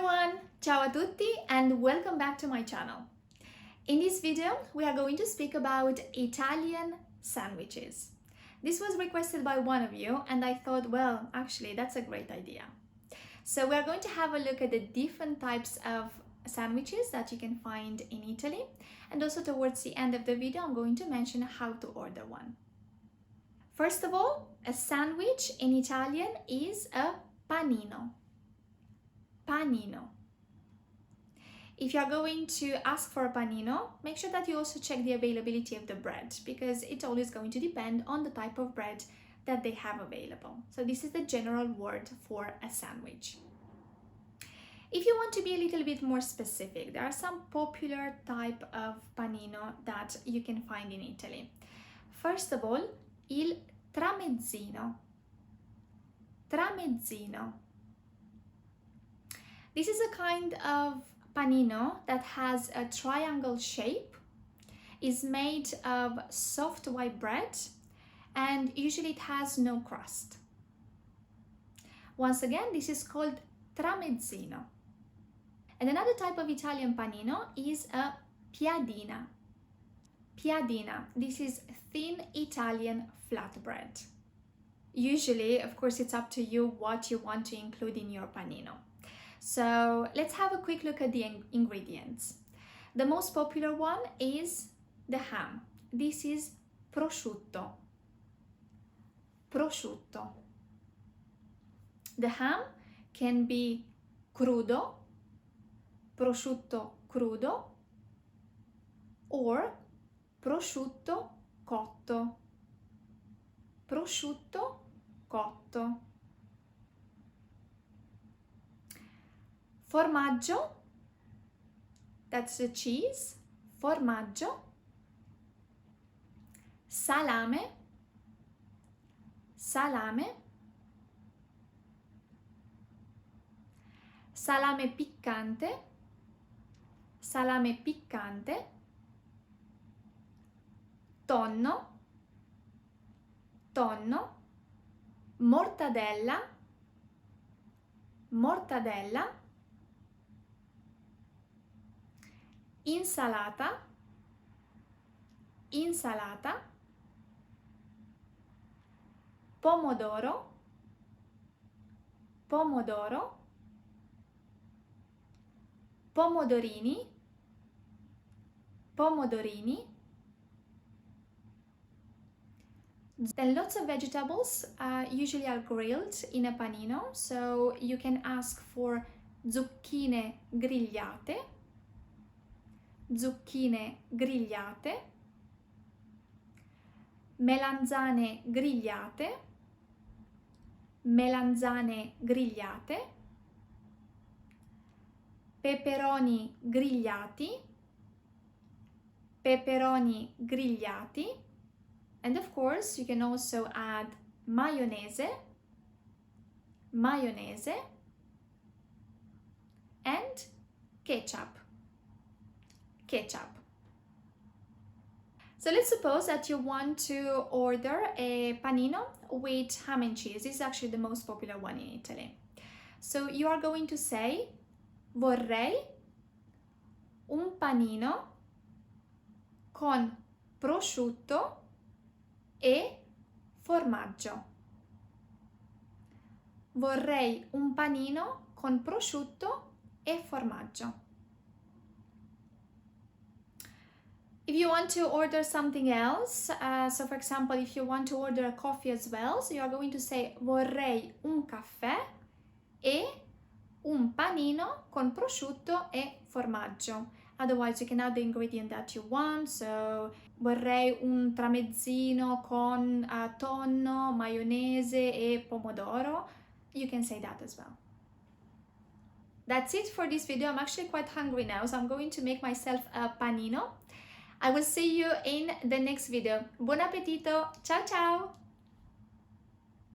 everyone! Ciao a tutti and welcome back to my channel. In this video, we are going to speak about Italian sandwiches. This was requested by one of you and I thought, well, actually that's a great idea. So we are going to have a look at the different types of sandwiches that you can find in Italy, and also towards the end of the video I'm going to mention how to order one. First of all, a sandwich in Italian is a panino. Panino. If you are going to ask for a panino, make sure that you also check the availability of the bread, because it's always going to depend on the type of bread that they have available. So this is the general word for a sandwich. If you want to be a little bit more specific, there are some popular type of panino that you can find in Italy. First of all, il tramezzino. Tramezzino. This is a kind of panino that has a triangle shape, is made of soft white bread, and usually it has no crust. Once again, this is called tramezzino. And another type of Italian panino is a piadina. Piadina. This is thin Italian flatbread. Usually, of course, it's up to you what you want to include in your panino. So let's have a quick look at the ingredients. The most popular one is the ham. This is prosciutto. Prosciutto. The ham can be crudo, prosciutto crudo, or prosciutto cotto. Prosciutto cotto. Formaggio, that's the cheese, formaggio. Salame, salame. Salame piccante, salame piccante. Tonno, tonno. Mortadella, mortadella. Insalata, insalata. Pomodoro, pomodoro. Pomodorini, pomodorini. Then lots of vegetables usually are grilled in a panino, so you can ask for zucchine grigliate, zucchine grigliate, melanzane grigliate, melanzane grigliate, peperoni grigliati, peperoni grigliati, and of course you can also add mayonnaise, mayonnaise, and ketchup, ketchup. So let's suppose that you want to order a panino with ham and cheese. This is actually the most popular one in Italy. So you are going to say, vorrei un panino con prosciutto e formaggio. Vorrei un panino con prosciutto e formaggio. If you want to order something else, so for example, if you want to order a coffee as well, so you are going to say vorrei un caffè e un panino con prosciutto e formaggio. Otherwise you can add the ingredient that you want, so vorrei un tramezzino con tonno, maionese e pomodoro. You can say that as well. That's it for this video. I'm actually quite hungry now, so I'm going to make myself a panino. I will see you in the next video. Buon appetito! Ciao ciao!